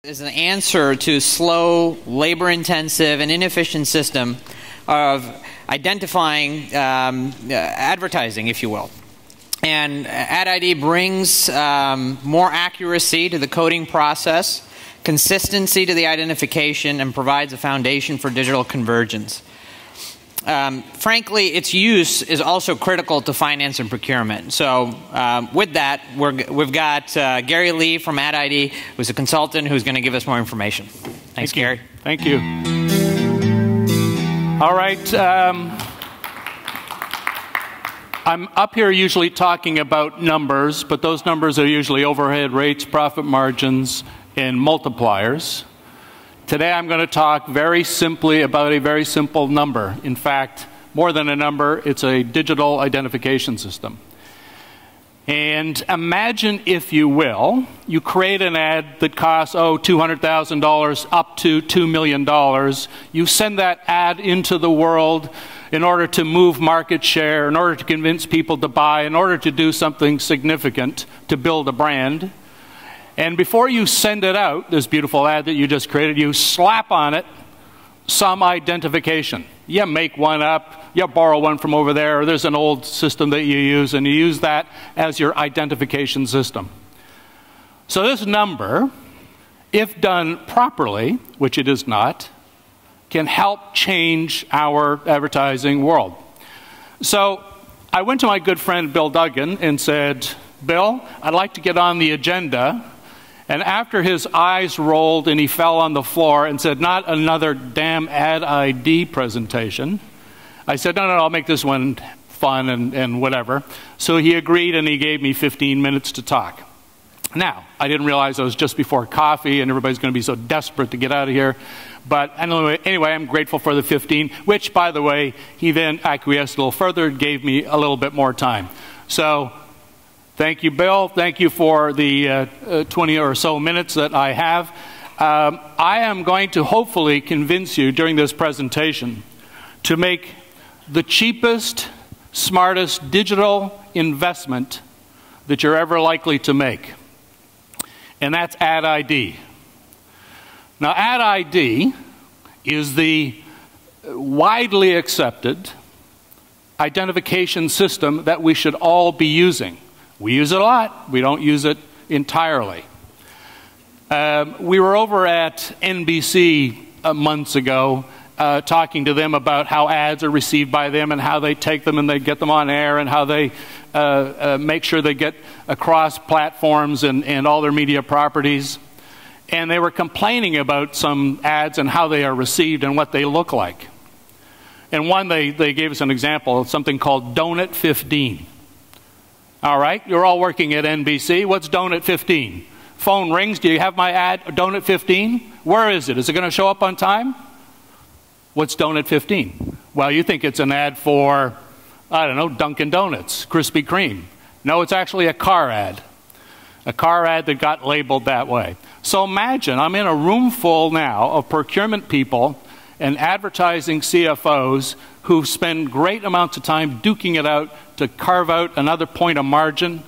is an answer to slow, labor-intensive, and inefficient system of identifying advertising, if you will. And AdID brings more accuracy to the coding process, consistency to the identification, and provides a foundation for digital convergence. Frankly, its use is also critical to finance and procurement. So with that, we've got Gary Lee from AdID, who's a consultant who's going to give us more information. Thanks, Gary. Thank you. All right. I'm up here usually talking about numbers, but those numbers are usually overhead rates, profit margins, and multipliers. Today I'm going to talk very simply about a very simple number. In fact, more than a number, it's a digital identification system. And imagine, if you will, you create an ad that costs, $200,000 up to $2 million. You send that ad into the world in order to move market share, in order to convince people to buy, in order to do something significant to build a brand. And before you send it out, this beautiful ad that you just created, you slap on it some identification. You make one up, you borrow one from over there, or there's an old system that you use, and you use that as your identification system. So this number, if done properly, which it is not, can help change our advertising world. So I went to my good friend Bill Duggan and said, Bill, I'd like to get on the agenda. And after his eyes rolled and he fell on the floor and said, not another damn AdID presentation, I said, no, I'll make this one fun and whatever. So he agreed and he gave me 15 minutes to talk. Now, I didn't realize it was just before coffee and everybody's going to be so desperate to get out of here. But anyway, I'm grateful for the 15, which, by the way, he then acquiesced a little further and gave me a little bit more time. So thank you, Bill. Thank you for the 20 or so minutes that I have. I am going to hopefully convince you during this presentation to make the cheapest, smartest digital investment that you're ever likely to make. And that's AdID. Now, AdID is the widely accepted identification system that we should all be using. We use it a lot. We don't use it entirely. We were over at NBC months ago talking to them about how ads are received by them and how they take them and they get them on air and how they make sure they get across platforms and all their media properties. And they were complaining about some ads and how they are received and what they look like. And one, they gave us an example of something called Donut 15. All right, you're all working at NBC. What's Donut 15? Phone rings. Do you have my ad, Donut 15? Where is it? Is it going to show up on time? What's Donut 15? Well, you think it's an ad for, I don't know, Dunkin' Donuts, Krispy Kreme. No, it's actually a car ad. A car ad that got labeled that way. So imagine, I'm in a room full now of procurement people and advertising CFOs who spend great amounts of time duking it out to carve out another point of margin,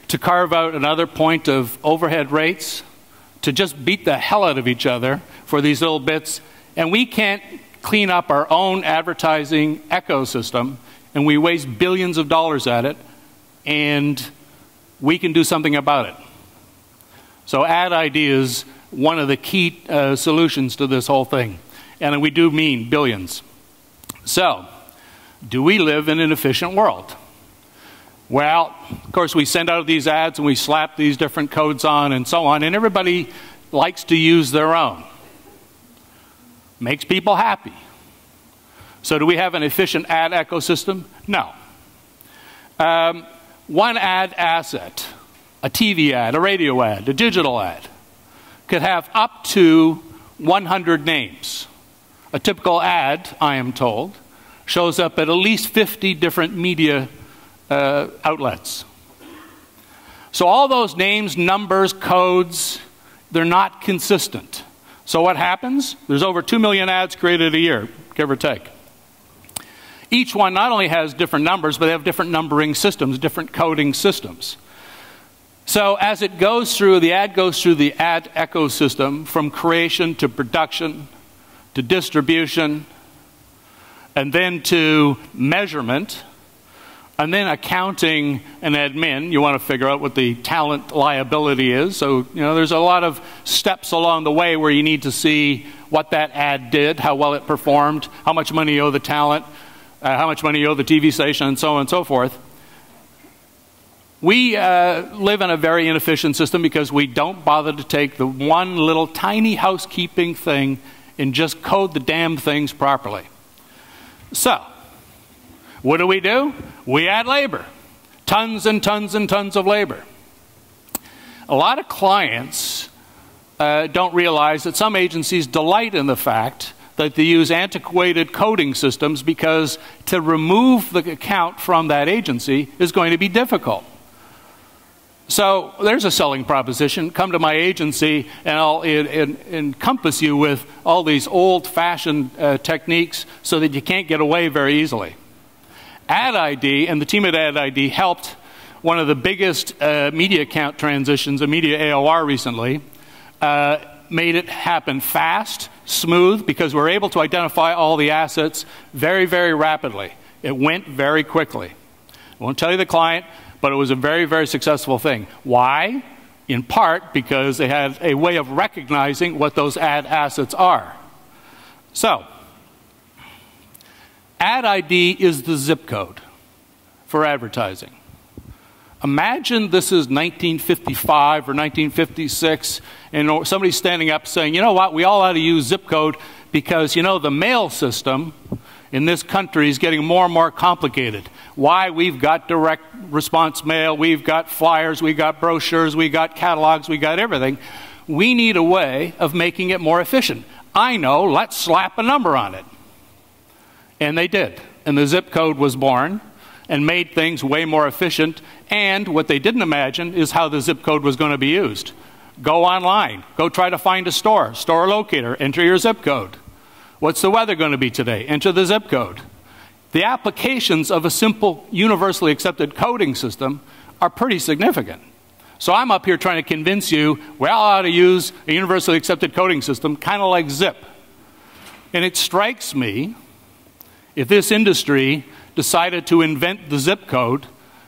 to carve out another point of overhead rates, to just beat the hell out of each other for these little bits. And we can't clean up our own advertising ecosystem, and we waste billions of dollars at it, and we can do something about it. So AdID is one of the key solutions to this whole thing. And we do mean billions. So, do we live in an efficient world? Well, of course, we send out these ads and we slap these different codes on and so on, and everybody likes to use their own. Makes people happy. So do we have an efficient ad ecosystem? No. One ad asset, a TV ad, a radio ad, a digital ad, could have up to 100 names. A typical ad, I am told, shows up at least 50 different media outlets. So all those names, numbers, codes, they're not consistent. So what happens? There's over 2 million ads created a year, give or take. Each one not only has different numbers, but they have different numbering systems, different coding systems. So as it goes through, the ad goes through the ad ecosystem from creation to production to distribution and then to measurement and then accounting and admin. You want to figure out what the talent liability is. So, there's a lot of steps along the way where you need to see what that ad did, how well it performed, how much money you owe the talent, how much money you owe the TV station, and so on and so forth. We live in a very inefficient system because we don't bother to take the one little tiny housekeeping thing and just code the damn things properly. So, what do? We add labor. Tons and tons and tons of labor. A lot of clients don't realize that some agencies delight in the fact that they use antiquated coding systems because to remove the account from that agency is going to be difficult. So there's a selling proposition. Come to my agency and I'll encompass you with all these old-fashioned techniques so that you can't get away very easily. Ad ID and the team at Ad ID helped one of the biggest media account transitions, a media AOR recently, made it happen fast, smooth, because we're able to identify all the assets very, very rapidly. It went very quickly. I won't tell you the client, but it was a very, very successful thing. Why? In part because they had a way of recognizing what those ad assets are. So, Ad ID is the zip code for advertising. Imagine this is 1955 or 1956, and somebody's standing up saying, you know what, we all ought to use zip code because, the mail system in this country is getting more and more complicated. Why? We've got direct response mail, we've got flyers, we've got brochures, we've got catalogs, we've got everything. We need a way of making it more efficient. I know, let's slap a number on it. And they did. And the zip code was born and made things way more efficient. And what they didn't imagine is how the zip code was going to be used. Go online. Go try to find a store. Store locator. Enter your zip code. What's the weather going to be today? Enter the zip code. The applications of a simple, universally accepted coding system are pretty significant. So I'm up here trying to convince you, we all ought to use a universally accepted coding system, kind of like zip. And it strikes me, if this industry decided to invent the zip code,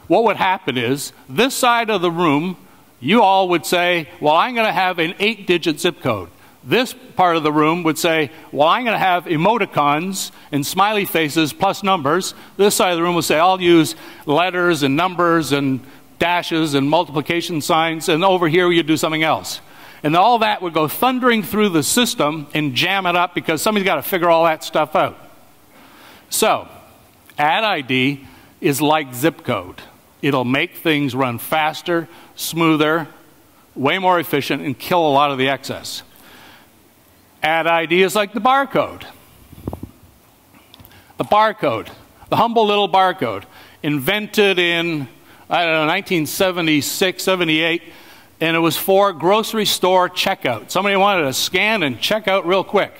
what would happen is, this side of the room, you all would say, well, I'm going to have an 8-digit zip code. This part of the room would say, well, I'm going to have emoticons and smiley faces plus numbers. This side of the room would say, I'll use letters and numbers and dashes and multiplication signs, and over here you do something else. And all that would go thundering through the system and jam it up because somebody's got to figure all that stuff out. So, Ad ID is like zip code. It'll make things run faster, smoother, way more efficient, and kill a lot of the excess. Ad ID is like the barcode. The barcode, the humble little barcode, invented in, 1976, 78, and it was for grocery store checkout. Somebody wanted to scan and check out real quick.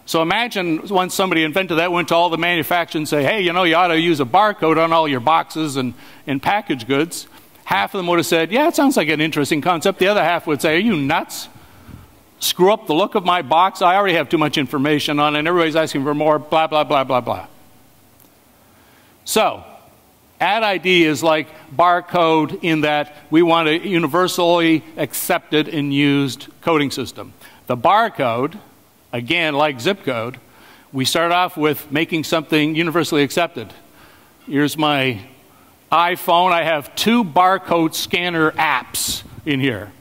So imagine once somebody invented that, went to all the manufacturers and say, hey, you ought to use a barcode on all your boxes and packaged goods. Half of them would have said, yeah, it sounds like an interesting concept. The other half would say, are you nuts? Screw up the look of my box? I already have too much information on it, and everybody's asking for more, blah, blah, blah, blah, blah. So, Ad ID is like barcode in that we want a universally accepted and used coding system. The barcode, again, like zip code, we start off with making something universally accepted. Here's my iPhone. I have 2 barcode scanner apps in here.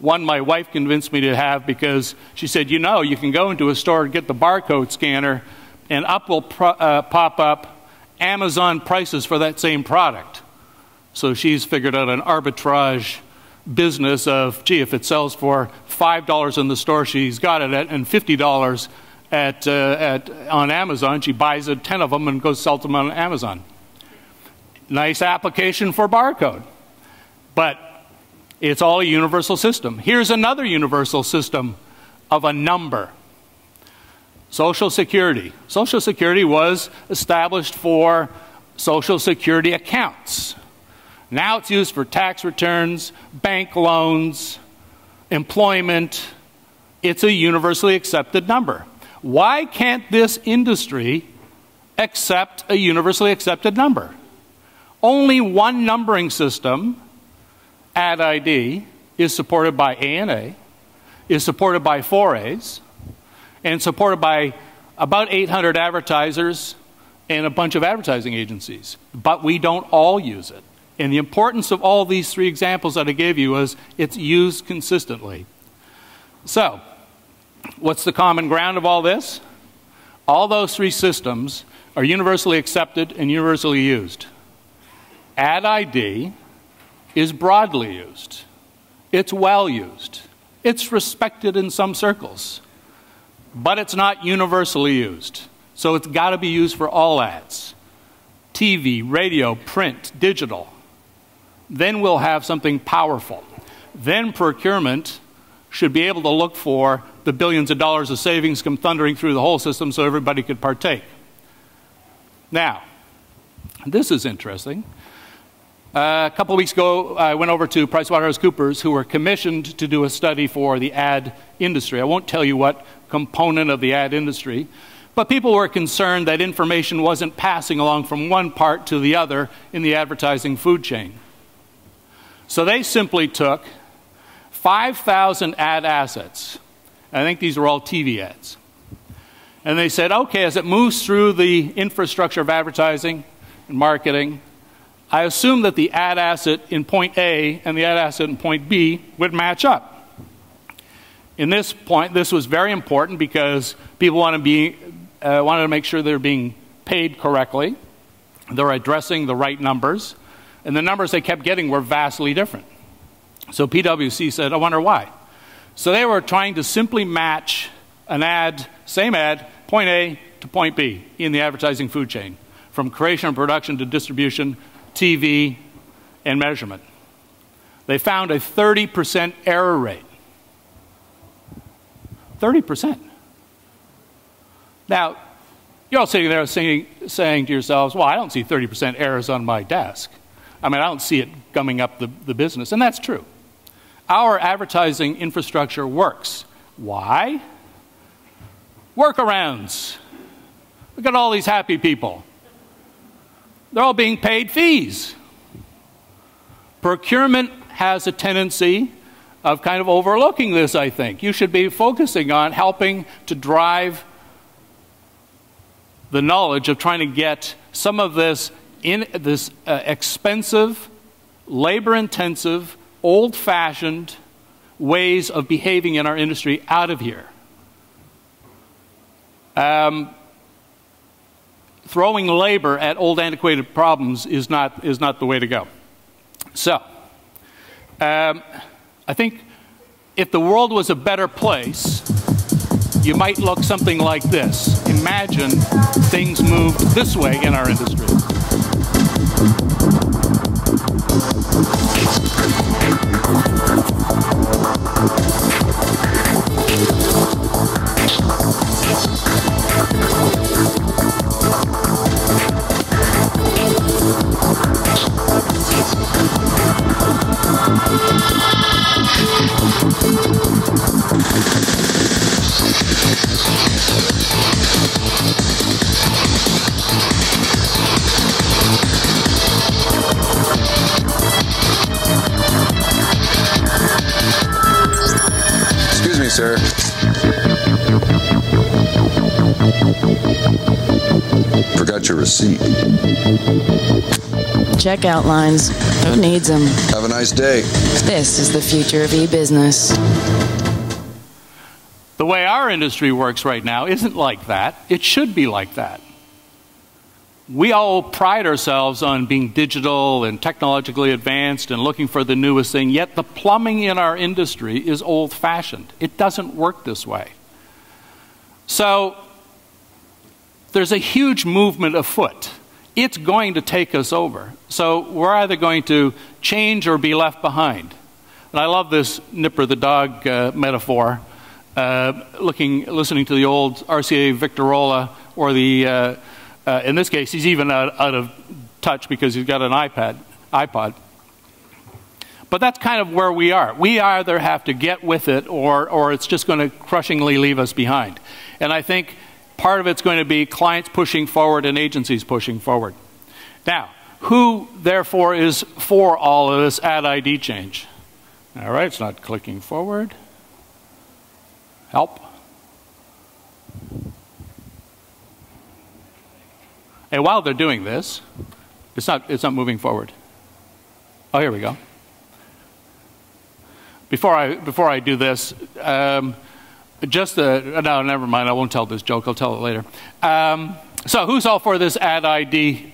One my wife convinced me to have because she said, you can go into a store and get the barcode scanner and up will pop up Amazon prices for that same product. So she's figured out an arbitrage business of, gee, if it sells for $5 in the store she's got it at and $50 on Amazon, she buys 10 of them and goes sell them on Amazon. Nice application for barcode. But it's all a universal system. Here's another universal system of a number. Social Security. Social Security was established for Social Security accounts. Now it's used for tax returns, bank loans, employment. It's a universally accepted number. Why can't this industry accept a universally accepted number? Only one numbering system, AdID, is supported by ANA, is supported by 4As, and supported by about 800 advertisers and a bunch of advertising agencies. But we don't all use it. And the importance of all these three examples that I gave you is it's used consistently. So, what's the common ground of all this? All those three systems are universally accepted and universally used. AdID is broadly used. It's well used. It's respected in some circles. But it's not universally used. So it's got to be used for all ads. TV, radio, print, digital. Then we'll have something powerful. Then procurement should be able to look for the billions of dollars of savings come thundering through the whole system so everybody could partake. Now, this is interesting. A couple of weeks ago, I went over to PricewaterhouseCoopers, who were commissioned to do a study for the ad industry. I won't tell you what component of the ad industry, but people were concerned that information wasn't passing along from one part to the other in the advertising food chain. So they simply took 5,000 ad assets. I think these were all TV ads. And they said, okay, as it moves through the infrastructure of advertising and marketing, I assume that the ad asset in point A and the ad asset in point B would match up. In this point, this was very important because people wanted to make sure they're being paid correctly. They're addressing the right numbers. And the numbers they kept getting were vastly different. So PwC said, I wonder why. So they were trying to simply match an ad, same ad, point A to point B in the advertising food chain, from creation and production to distribution, TV, and measurement. They found a 30% error rate. 30%. Now, you're all sitting there saying to yourselves, well, I don't see 30% errors on my desk. I mean, I don't see it gumming up the business, and that's true. Our advertising infrastructure works. Why? Workarounds. Look at all these happy people. They're all being paid fees. Procurement has a tendency of kind of overlooking this, I think. You should be focusing on helping to drive the knowledge of trying to get some of this expensive, labor-intensive, old-fashioned ways of behaving in our industry out of here. Throwing labor at old antiquated problems is not the way to go. So, I think if the world was a better place, you might look something like this. Imagine things moved this way in our industry. Excuse me, sir. Forgot your receipt. Checkout lines. Who needs them? Have a nice day. This is the future of e-business. The way our industry works right now isn't like that. It should be like that. We all pride ourselves on being digital and technologically advanced and looking for the newest thing, yet the plumbing in our industry is old-fashioned. It doesn't work this way. So there's a huge movement afoot. It's going to take us over. So we're either going to change or be left behind. And I love this Nipper the dog metaphor, listening to the old RCA Victrola or in this case, he's even out of touch because he's got an iPod. But that's kind of where we are. We either have to get with it or it's just going to crushingly leave us behind. And I think part of it's going to be clients pushing forward and agencies pushing forward. Now, who, therefore, is for all of this ad ID change? All right, it's not clicking forward. Help. And while they're doing this, it's not moving forward. Oh, here we go. Before I do this, no, never mind. I won't tell this joke. I'll tell it later. So who's all for this ad ID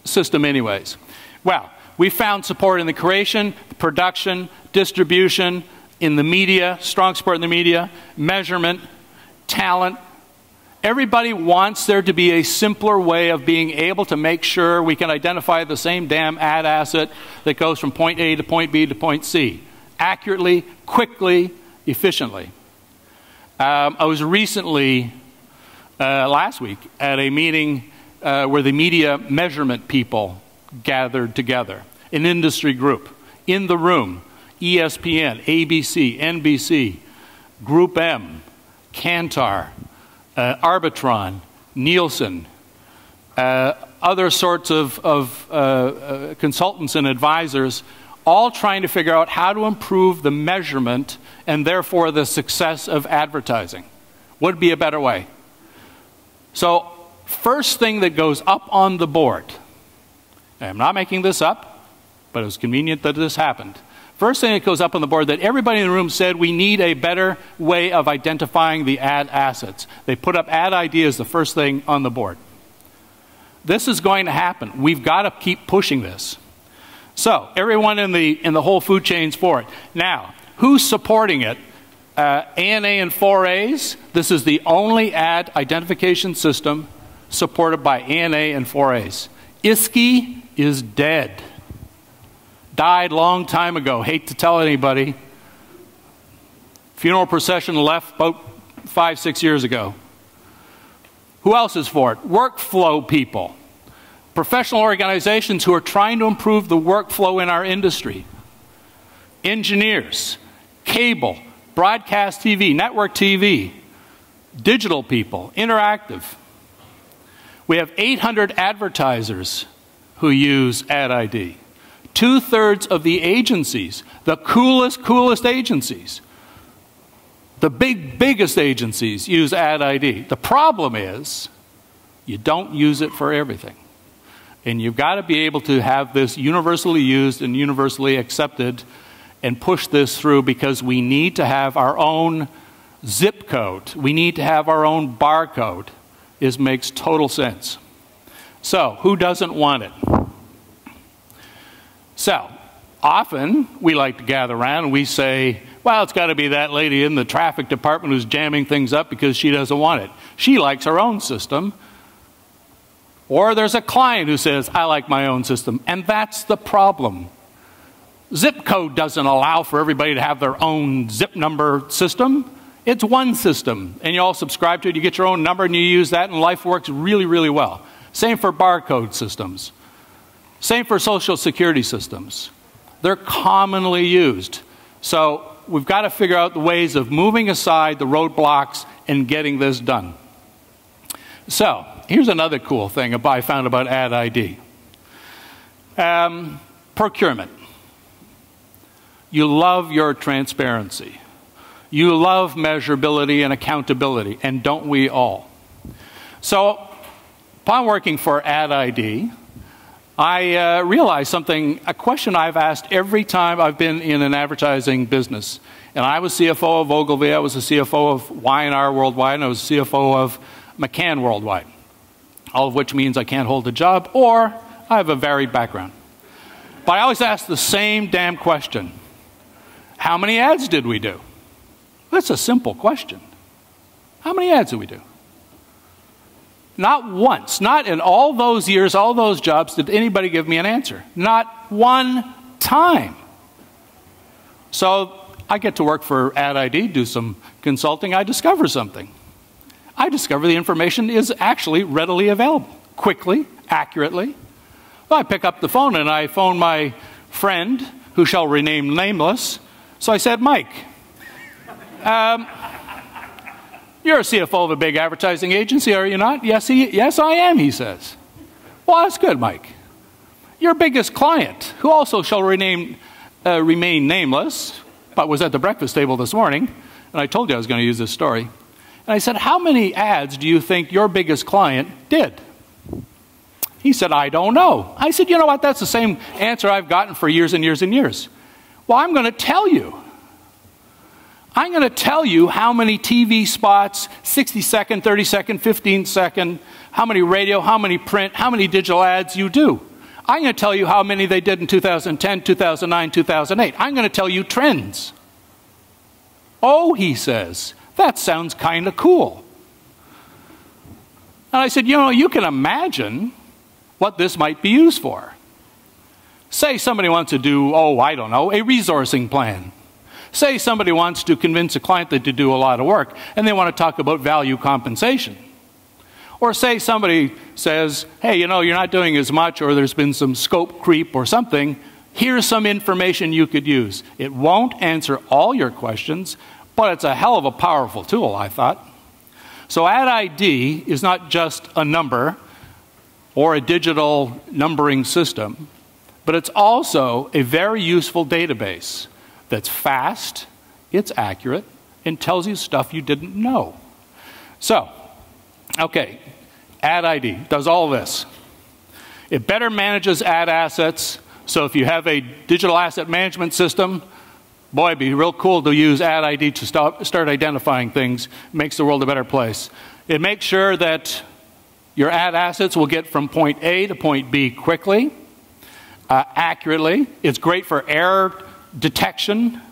system anyways? Well, we found support in the creation, production, distribution, in the media, strong support in the media, measurement, talent. Everybody wants there to be a simpler way of being able to make sure we can identify the same damn ad asset that goes from point A to point B to point C, accurately, quickly, efficiently. I was recently, last week, at a meeting where the media measurement people gathered together, an industry group, in the room, ESPN, ABC, NBC, Group M, Kantar, Arbitron, Nielsen, other sorts of consultants and advisors, all trying to figure out how to improve the measurement and therefore the success of advertising. Would be a better way. So, first thing that goes up on the board, I'm not making this up, but it was convenient that this happened. First thing that goes up on the board that everybody in the room said we need a better way of identifying the ad assets. They put up ad ID as the first thing on the board. This is going to happen. We've got to keep pushing this. So everyone in the whole food chain's for it. Now, who's supporting it? ANA and 4As. This is the only ad identification system supported by ANA and 4As. ISKI is dead. Died long time ago. Hate to tell anybody. Funeral procession left about 5-6 years ago. Who else is for it? Workflow people. Professional organizations who are trying to improve the workflow in our industry. Engineers, cable, broadcast TV, network TV, digital people, interactive. We have 800 advertisers who use ad ID. 2/3 of the agencies, the coolest agencies, the biggest agencies use ad ID. The problem is you don't use it for everything. And you've got to be able to have this universally used and universally accepted and push this through because we need to have our own zip code. We need to have our own barcode. It makes total sense. So, who doesn't want it? So, often we like to gather around and we say, well, it's got to be that lady in the traffic department who's jamming things up because she doesn't want it. She likes her own system. Or there's a client who says, I like my own system. And that's the problem. Zip code doesn't allow for everybody to have their own zip number system. It's one system. And you all subscribe to it, you get your own number and you use that and life works really, really well. Same for barcode systems. Same for social security systems. They're commonly used. So we've got to figure out the ways of moving aside the roadblocks and getting this done. So here's another cool thing I found about ad ID. Procurement. You love your transparency. You love measurability and accountability, and don't we all? So upon working for ad ID, I realized something, a question I've asked every time I've been in an advertising business. And I was CFO of Ogilvy, I was the CFO of Y&R Worldwide, and I was CFO of McCann Worldwide. All of which means I can't hold a job, or I have a varied background. But I always ask the same damn question. How many ads did we do? That's a simple question. How many ads did we do? Not once, not in all those years, all those jobs, did anybody give me an answer. Not one time. So I get to work for Ad ID, do some consulting, I discover something. I discover the information is actually readily available, quickly, accurately. Well, I pick up the phone and I phone my friend, who shall remain nameless. So I said, Mike, you're a CFO of a big advertising agency, are you not? Yes, I am, he says. Well, that's good, Mike. Your biggest client, who also shall remain nameless, but was at the breakfast table this morning, and I told you I was going to use this story. And I said, how many ads do you think your biggest client did? He said, I don't know. I said, you know what? That's the same answer I've gotten for years and years and years. Well, I'm going to tell you. I'm going to tell you how many TV spots, 60-second, 30-second, 15-second, how many radio, how many print, how many digital ads you do. I'm going to tell you how many they did in 2010, 2009, 2008. I'm going to tell you trends. Oh, he says, that sounds kind of cool. And I said, you know, you can imagine what this might be used for. Say somebody wants to do, I don't know, a resourcing plan. Say somebody wants to convince a client that to do a lot of work, and they want to talk about value compensation. Or say somebody says, hey, you know, you're not doing as much, or there's been some scope creep or something. Here's some information you could use. It won't answer all your questions, but it's a hell of a powerful tool, I thought. So AdID is not just a number or a digital numbering system, but it's also a very useful database that's fast, it's accurate, and tells you stuff you didn't know. So, okay, AdID does all this. It better manages ad assets, so if you have a digital asset management system, boy, it'd be real cool to use AdID to start identifying things. It makes the world a better place. It makes sure that your ad assets will get from point A to point B quickly, accurately. It's great for error detection,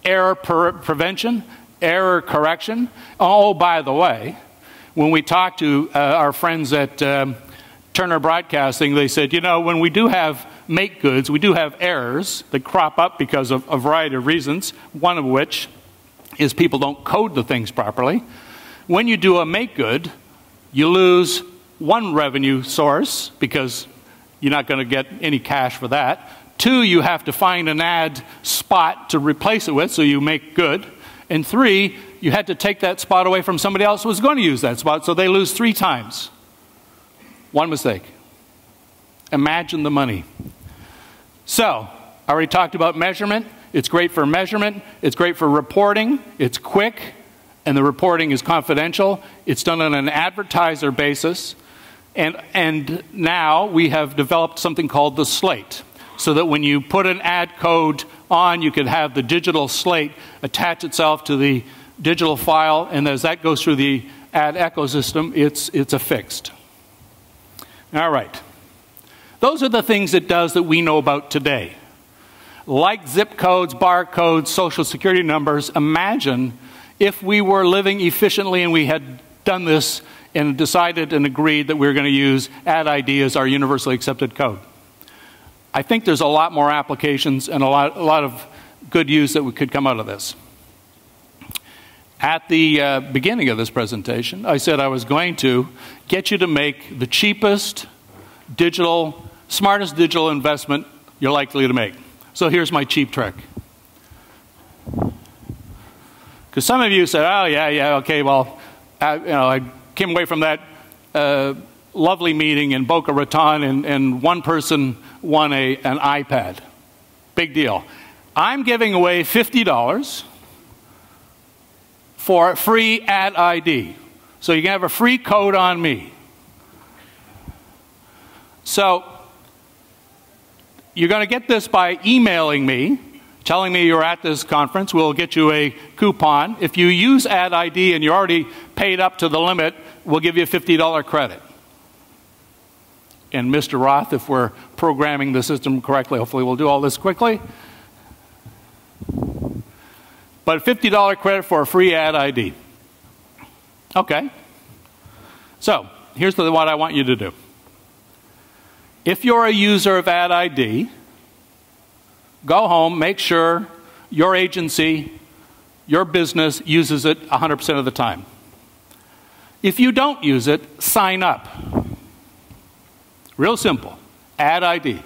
error prevention, error correction. Oh, by the way, when we talked to our friends at Turner Broadcasting, they said, you know, when we do have make goods, we do have errors that crop up because of a variety of reasons, one of which is people don't code the things properly. When you do a make good, you lose one revenue source because you're not going to get any cash for that. Two, you have to find an ad spot to replace it with, so you make good. And three, you had to take that spot away from somebody else who was going to use that spot, so they lose 3 times. One mistake. Imagine the money. So, I already talked about measurement. It's great for measurement. It's great for reporting. It's quick, and the reporting is confidential. It's done on an advertiser basis. And now we have developed something called the slate, so that when you put an ad code on, you can have the digital slate attach itself to the digital file, and as that goes through the ad ecosystem, it's affixed. All right. Those are the things it does that we know about today. Like zip codes, barcodes, social security numbers, imagine if we were living efficiently and we had done this and decided and agreed that we were going to use AdID as our universally accepted code. I think there's a lot more applications and a lot of good use that could come out of this. At the beginning of this presentation, I said I was going to get you to make the cheapest smartest digital investment you're likely to make. So here's my cheap trick. Because some of you said, oh, yeah, okay, well, I came away from that lovely meeting in Boca Raton, and one person won an iPad. Big deal. I'm giving away $50 for free AdID. So you can have a free code on me. So you're going to get this by emailing me, telling me you're at this conference. We'll get you a coupon. If you use AdID and you're already paid up to the limit, we'll give you a $50 credit. And Mr. Roth, if we're programming the system correctly, hopefully we'll do all this quickly. But $50 credit for a free AdID. Okay. So here's what I want you to do. If you're a user of AdID, go home, make sure your agency, your business uses it 100% of the time. If you don't use it, sign up. Real simple. AdID.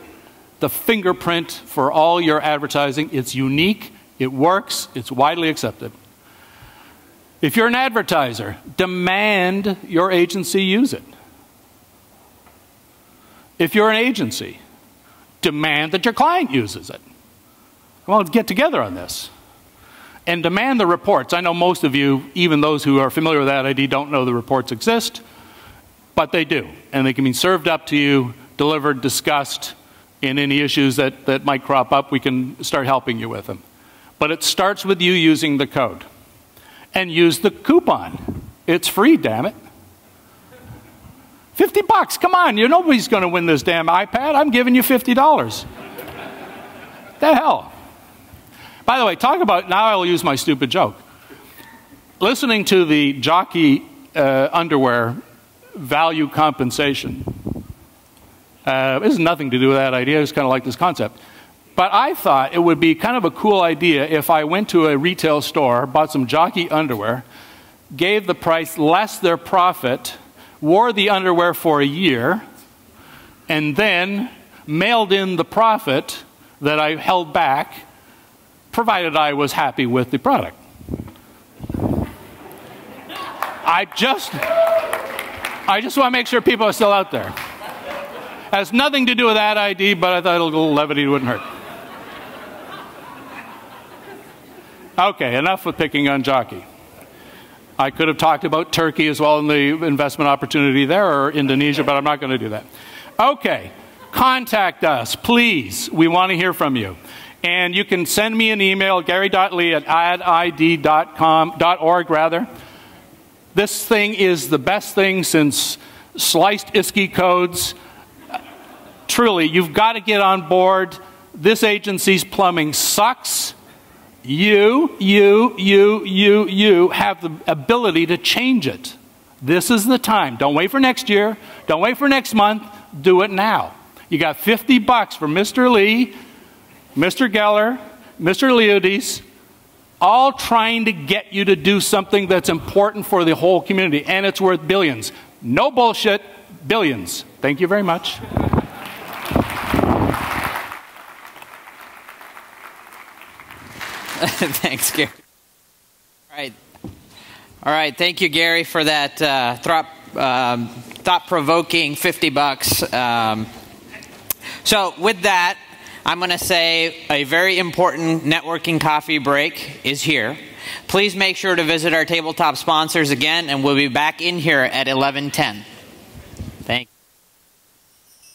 the fingerprint for all your advertising. It's unique, it works, it's widely accepted. If you're an advertiser, demand your agency use it. If you're an agency, demand that your client uses it. Well, let's get together on this. And demand the reports. I know most of you, even those who are familiar with AdID, don't know the reports exist, but they do. And they can be served up to you, delivered, discussed, in any issues that might crop up. We can start helping you with them. But it starts with you using the code. And use the coupon. It's free, damn it. $50, come on, nobody's going to win this damn iPad. I'm giving you $50. The hell? By the way, talk about, now I'll use my stupid joke. Listening to the jockey underwear value compensation. This has nothing to do with that idea, I just kind of like this concept. But I thought it would be kind of a cool idea if I went to a retail store, bought some jockey underwear, gave the price less their profit, wore the underwear for a year, and then mailed in the profit that I held back, provided I was happy with the product. I just want to make sure people are still out there. Has nothing to do with AdID, but I thought a little levity wouldn't hurt. Okay, enough with picking on jockey. I could have talked about Turkey as well and the investment opportunity there, or Indonesia, but I'm not going to do that. Okay, contact us, please. We want to hear from you. And you can send me an email, gary.lee@adid.org. This thing is the best thing since sliced ISKI codes. Truly, you've got to get on board. This agency's plumbing sucks. You have the ability to change it. This is the time. Don't wait for next year. Don't wait for next month. Do it now. You got $50 for Mr. Lee, Mr. Geller, Mr. Leodis, all trying to get you to do something that's important for the whole community, and it's worth billions. No bullshit, billions. Thank you very much. Thanks, Gary. All right. Thank you, Gary, for that thought-provoking $50. So with that, I'm going to say a very important networking coffee break is here. Please make sure to visit our tabletop sponsors again, and we'll be back in here at 11:10.